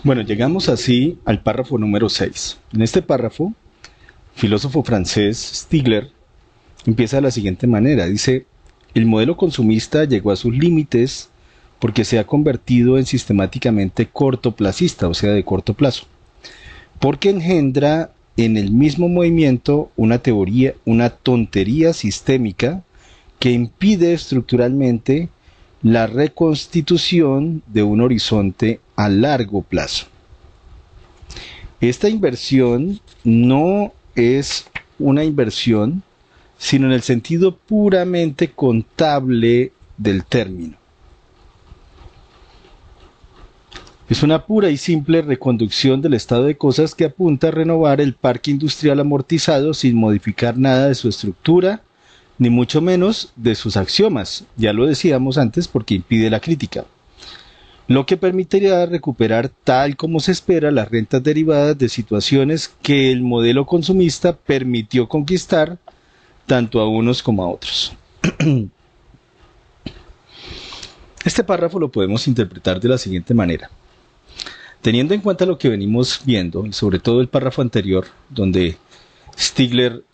Bueno, llegamos así al párrafo número 6. En este párrafo, filósofo francés Stigler empieza de la siguiente manera. Dice, el modelo consumista llegó a sus límites porque se ha convertido en sistemáticamente cortoplacista, o sea, de corto plazo, porque engendra en el mismo movimiento una tontería sistémica que impide estructuralmente la reconstitución de un horizonte a largo plazo. Esta inversión no es una inversión, sino en el sentido puramente contable del término. Es una pura y simple reconducción del estado de cosas que apunta a renovar el parque industrial amortizado sin modificar nada de su estructura, ni mucho menos de sus axiomas. Ya lo decíamos antes porque impide la crítica. Lo que permitiría recuperar tal como se espera las rentas derivadas de situaciones que el modelo consumista permitió conquistar tanto a unos como a otros. Este párrafo lo podemos interpretar de la siguiente manera. Teniendo en cuenta lo que venimos viendo, y sobre todo el párrafo anterior, donde Stigler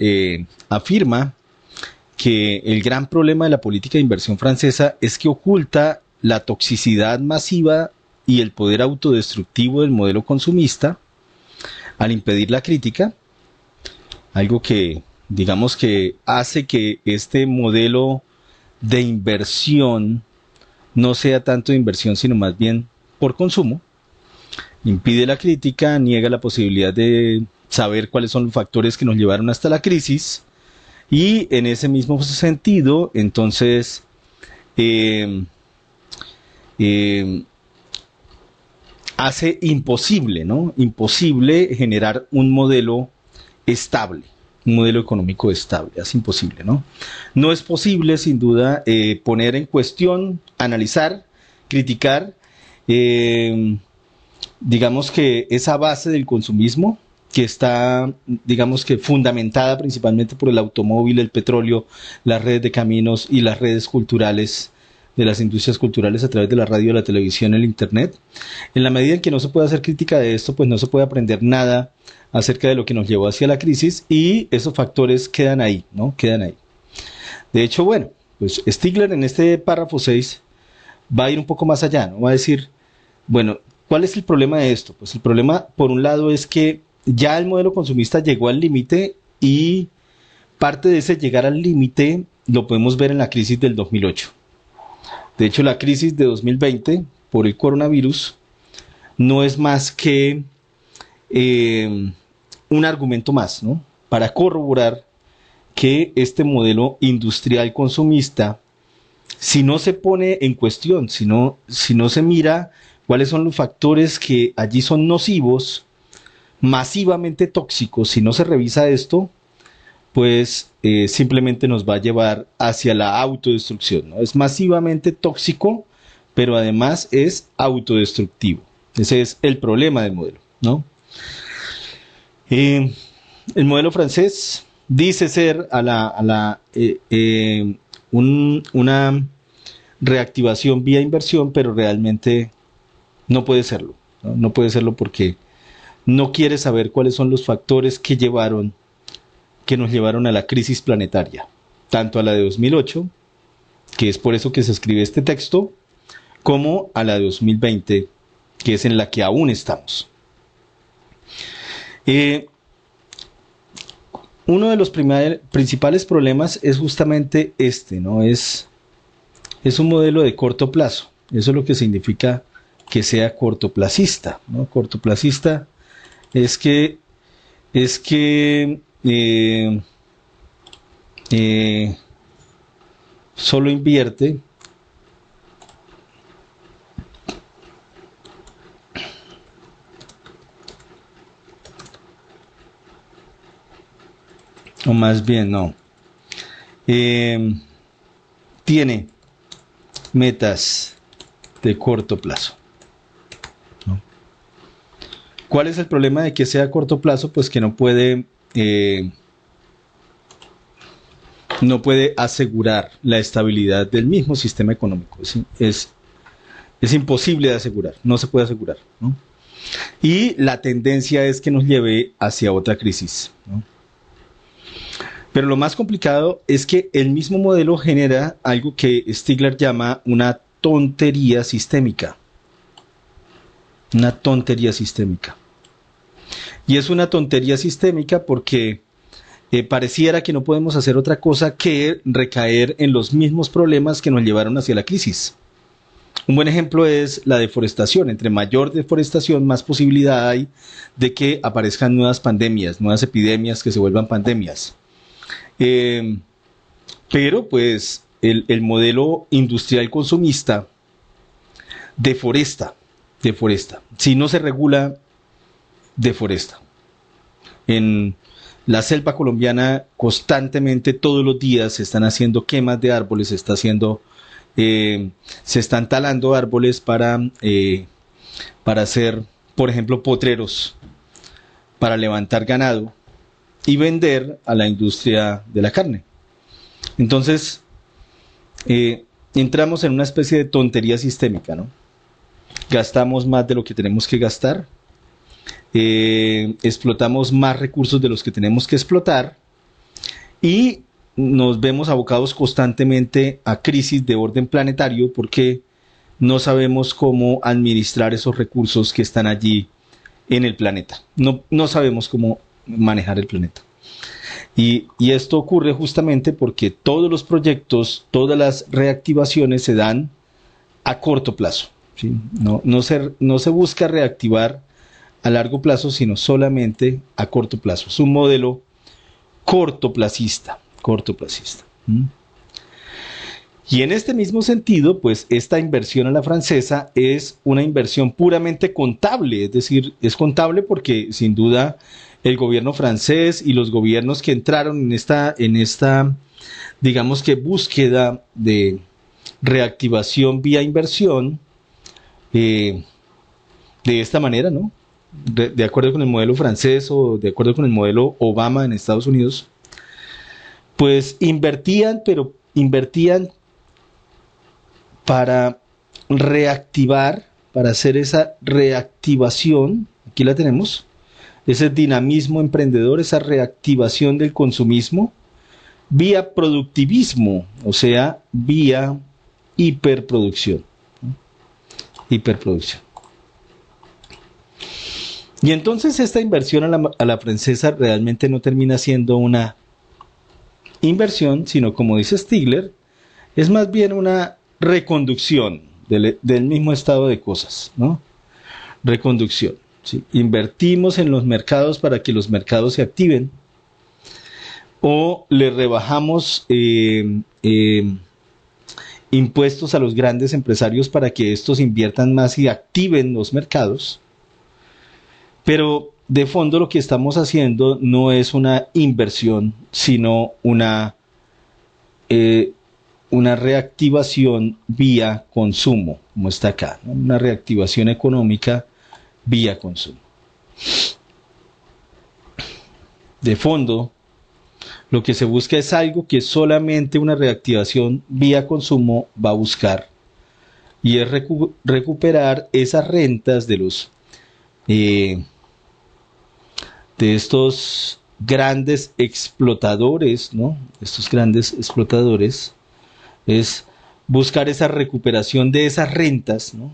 afirma que el gran problema de la política de inversión francesa es que oculta la toxicidad masiva y el poder autodestructivo del modelo consumista al impedir la crítica, algo que digamos que hace que este modelo de inversión no sea tanto de inversión sino más bien por consumo. Impide la crítica, niega la posibilidad de saber cuáles son los factores que nos llevaron hasta la crisis y en ese mismo sentido, entonces, eh, hace imposible, ¿no? Imposible generar un modelo estable, un modelo económico estable, es imposible, ¿no? No es posible, sin duda, poner en cuestión, analizar, criticar, digamos que esa base del consumismo que está, digamos que fundamentada principalmente por el automóvil, el petróleo, las redes de caminos y las redes culturales de las industrias culturales a través de la radio, la televisión, el internet. En la medida en que no se puede hacer crítica de esto, pues no se puede aprender nada acerca de lo que nos llevó hacia la crisis y esos factores quedan ahí, ¿no? Quedan ahí. De hecho, bueno, pues Stigler en este párrafo 6 va a ir un poco más allá, ¿no? Va a decir, bueno, ¿cuál es el problema de esto? Pues el problema, por un lado, es que ya el modelo consumista llegó al límite y parte de ese llegar al límite lo podemos ver en la crisis del 2008. De hecho, la crisis de 2020 por el coronavirus no es más que un argumento más, ¿no? Para corroborar que este modelo industrial consumista, si no se pone en cuestión, si no se mira cuáles son los factores que allí son nocivos, masivamente tóxicos, si no se revisa esto, pues simplemente nos va a llevar hacia la autodestrucción, ¿no? Es masivamente tóxico, pero además es autodestructivo. Ese es el problema del modelo, ¿no? Eh, el modelo francés dice ser una reactivación vía inversión, pero realmente no puede serlo, ¿no? No puede serlo porque no quiere saber cuáles son los factores que nos llevaron a la crisis planetaria, tanto a la de 2008, que es por eso que se escribe este texto, como a la de 2020, que es en la que aún estamos. Uno de los principales problemas es justamente este, ¿no? Es un modelo de corto plazo. Eso es lo que significa que sea cortoplacista, ¿no? Cortoplacista es que solo invierte o más bien no, tiene metas de corto plazo, ¿no? ¿Cuál es el problema de que sea a corto plazo? Pues que no puede asegurar la estabilidad del mismo sistema económico. Es imposible de asegurar, no se puede asegurar, ¿no? Y la tendencia es que nos lleve hacia otra crisis, ¿no? Pero lo más complicado es que el mismo modelo genera algo que Stigler llama una tontería sistémica. Una tontería sistémica. Y es una tontería sistémica porque pareciera que no podemos hacer otra cosa que recaer en los mismos problemas que nos llevaron hacia la crisis. Un buen ejemplo es la deforestación. Entre mayor deforestación, más posibilidad hay de que aparezcan nuevas pandemias, nuevas epidemias que se vuelvan pandemias. Pero pues el modelo industrial consumista deforesta. Si no se regula, deforesta. En la selva colombiana constantemente todos los días se están haciendo quemas de árboles, se están talando árboles para hacer, por ejemplo, potreros, para levantar ganado y vender a la industria de la carne. Entonces, entramos en una especie de tontería sistémica, ¿no? Gastamos más de lo que tenemos que gastar, explotamos más recursos de los que tenemos que explotar y nos vemos abocados constantemente a crisis de orden planetario porque no sabemos cómo administrar esos recursos que están allí en el planeta. No sabemos cómo manejar el planeta. Y esto ocurre justamente porque todos los proyectos, todas las reactivaciones se dan a corto plazo, ¿sí? No se busca reactivar a largo plazo, sino solamente a corto plazo. Es un modelo cortoplacista. Y en este mismo sentido, pues esta inversión a la francesa es una inversión puramente contable, es decir, es contable porque sin duda el gobierno francés y los gobiernos que entraron en esta digamos que búsqueda de reactivación vía inversión, de esta manera, ¿no? De acuerdo con el modelo francés o de acuerdo con el modelo Obama en Estados Unidos, pues invertían para reactivar, para hacer esa reactivación, aquí la tenemos, ese dinamismo emprendedor, esa reactivación del consumismo, vía productivismo, o sea, vía hiperproducción. Y entonces esta inversión a la francesa realmente no termina siendo una inversión, sino como dice Stigler, es más bien una reconducción del mismo estado de cosas, ¿no? Reconducción, ¿sí? Invertimos en los mercados para que los mercados se activen o le rebajamos impuestos a los grandes empresarios para que estos inviertan más y activen los mercados. Pero de fondo lo que estamos haciendo no es una inversión, sino una reactivación vía consumo, como está acá, ¿no? Una reactivación económica vía consumo. De fondo, lo que se busca es algo que solamente una reactivación vía consumo va a buscar, y es recuperar esas rentas de estos grandes explotadores, ¿no? Estos grandes explotadores, es buscar esa recuperación de esas rentas, ¿no?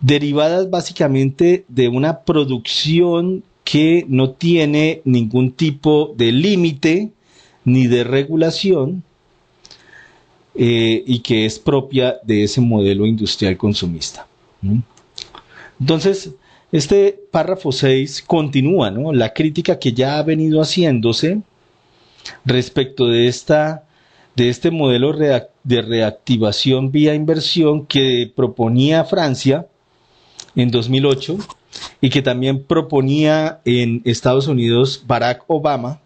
Derivadas básicamente de una producción que no tiene ningún tipo de límite ni de regulación, y que es propia de ese modelo industrial consumista. Entonces, este párrafo 6 continúa, ¿no? La crítica que ya ha venido haciéndose respecto de este modelo de reactivación vía inversión que proponía Francia en 2008 y que también proponía en Estados Unidos Barack Obama,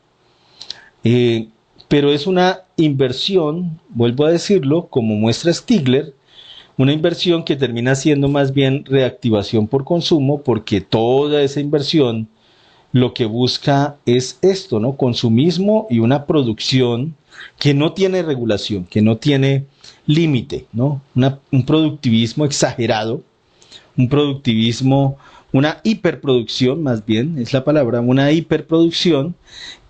pero es una inversión, vuelvo a decirlo, como muestra Stigler, una inversión que termina siendo más bien reactivación por consumo, porque toda esa inversión lo que busca es esto, ¿no? Consumismo y una producción que no tiene regulación, que no tiene límite, ¿no? Un productivismo exagerado, un productivismo una hiperproducción, más bien es la palabra, una hiperproducción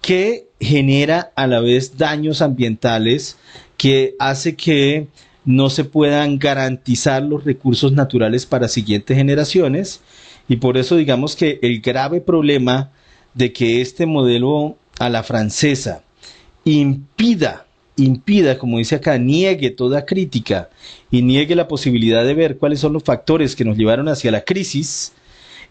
que genera a la vez daños ambientales, que hace que no se puedan garantizar los recursos naturales para siguientes generaciones, y por eso digamos que el grave problema de que este modelo a la francesa impida, como dice acá, niegue toda crítica y niegue la posibilidad de ver cuáles son los factores que nos llevaron hacia la crisis,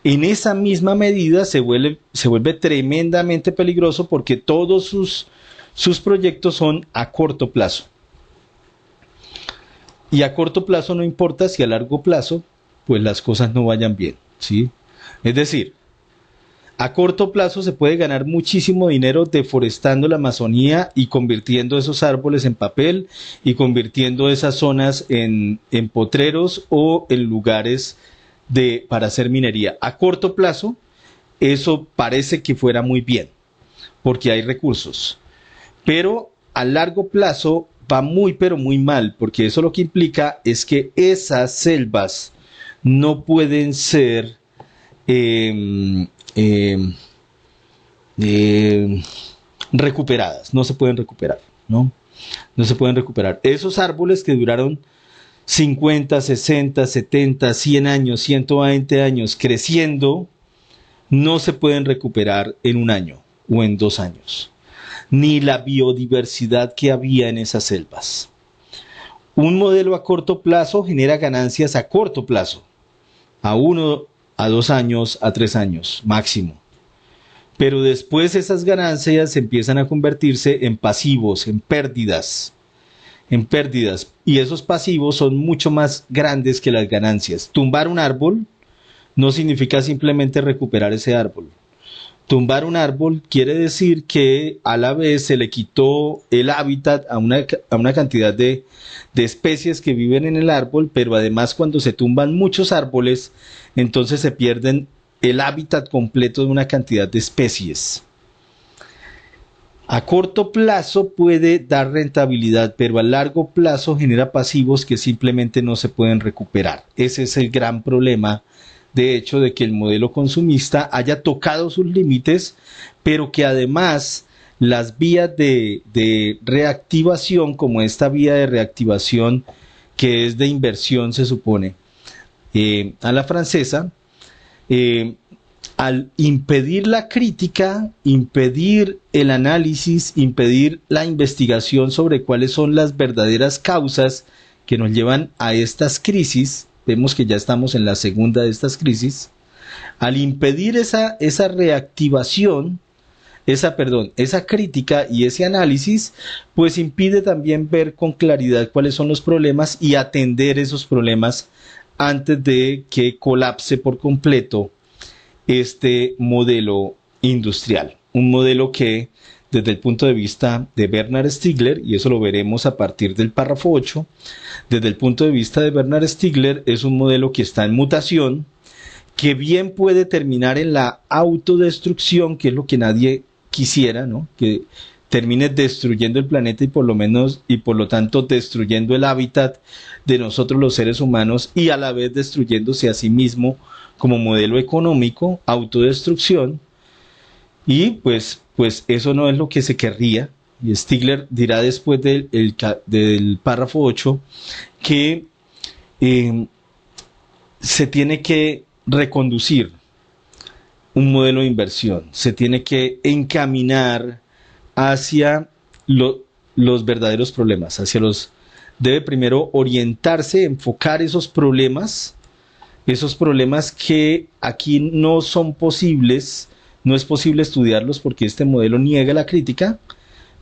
en esa misma medida se vuelve tremendamente peligroso, porque todos sus proyectos son a corto plazo. Y a corto plazo no importa si a largo plazo pues las cosas no vayan bien, ¿sí? Es decir, a corto plazo se puede ganar muchísimo dinero deforestando la Amazonía y convirtiendo esos árboles en papel y convirtiendo esas zonas en potreros o en lugares para hacer minería. A corto plazo eso parece que fuera muy bien porque hay recursos, pero a largo plazo va muy pero muy mal, porque eso lo que implica es que esas selvas no pueden ser recuperadas, no se pueden recuperar, ¿no? No se pueden recuperar. Esos árboles que duraron 50, 60, 70, 100 años, 120 años creciendo, no se pueden recuperar en un año o en 2 años, ni la biodiversidad que había en esas selvas. Un modelo a corto plazo genera ganancias a corto plazo, a 1, a 2 años, a 3 años máximo. Pero después esas ganancias empiezan a convertirse en pasivos, en pérdidas. Y esos pasivos son mucho más grandes que las ganancias. Tumbar un árbol no significa simplemente recuperar ese árbol. Tumbar un árbol quiere decir que a la vez se le quitó el hábitat a una cantidad de especies que viven en el árbol, pero además cuando se tumban muchos árboles, entonces se pierden el hábitat completo de una cantidad de especies. A corto plazo puede dar rentabilidad, pero a largo plazo genera pasivos que simplemente no se pueden recuperar. Ese es el gran problema, de hecho, de que el modelo consumista haya tocado sus límites, pero que además las vías de reactivación, como esta vía de reactivación que es de inversión, se supone, a la francesa, al impedir la crítica, impedir el análisis, impedir la investigación sobre cuáles son las verdaderas causas que nos llevan a estas crisis, vemos que ya estamos en la segunda de estas crisis, al impedir esa reactivación, esa crítica y ese análisis, pues impide también ver con claridad cuáles son los problemas y atender esos problemas antes de que colapse por completo este modelo industrial. Un modelo que, desde el punto de vista de Bernard Stiegler, y eso lo veremos a partir del párrafo 8, desde el punto de vista de Bernard Stiegler, es un modelo que está en mutación, que bien puede terminar en la autodestrucción, que es lo que nadie quisiera, ¿no? Que termine destruyendo el planeta y por lo tanto destruyendo el hábitat de nosotros los seres humanos, y a la vez destruyéndose a sí mismo como modelo económico, autodestrucción. Y pues eso no es lo que se querría, y Stiegler dirá después del párrafo 8 que se tiene que reconducir un modelo de inversión, se tiene que encaminar hacia los verdaderos problemas, debe primero orientarse, enfocar esos problemas que aquí no son posibles, no es posible estudiarlos porque este modelo niega la crítica,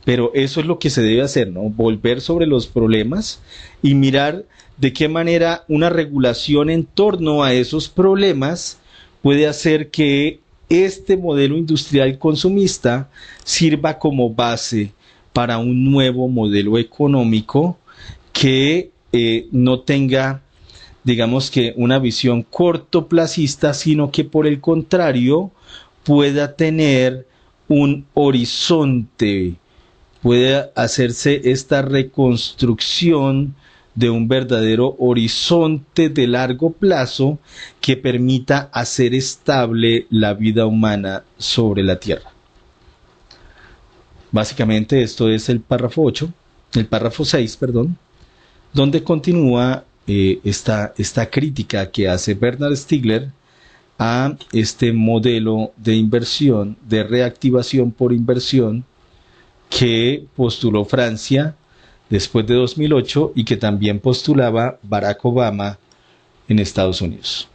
pero eso es lo que se debe hacer, ¿no? Volver sobre los problemas y mirar de qué manera una regulación en torno a esos problemas puede hacer que este modelo industrial consumista sirva como base para un nuevo modelo económico que no tenga, digamos que, una visión cortoplacista, sino que por el contrario pueda tener un horizonte, puede hacerse esta reconstrucción de un verdadero horizonte de largo plazo que permita hacer estable la vida humana sobre la Tierra. Básicamente esto es el párrafo 6, perdón, donde continúa esta crítica que hace Bernard Stiegler a este modelo de inversión, de reactivación por inversión, que postuló Francia después de 2008 y que también postulaba Barack Obama en Estados Unidos.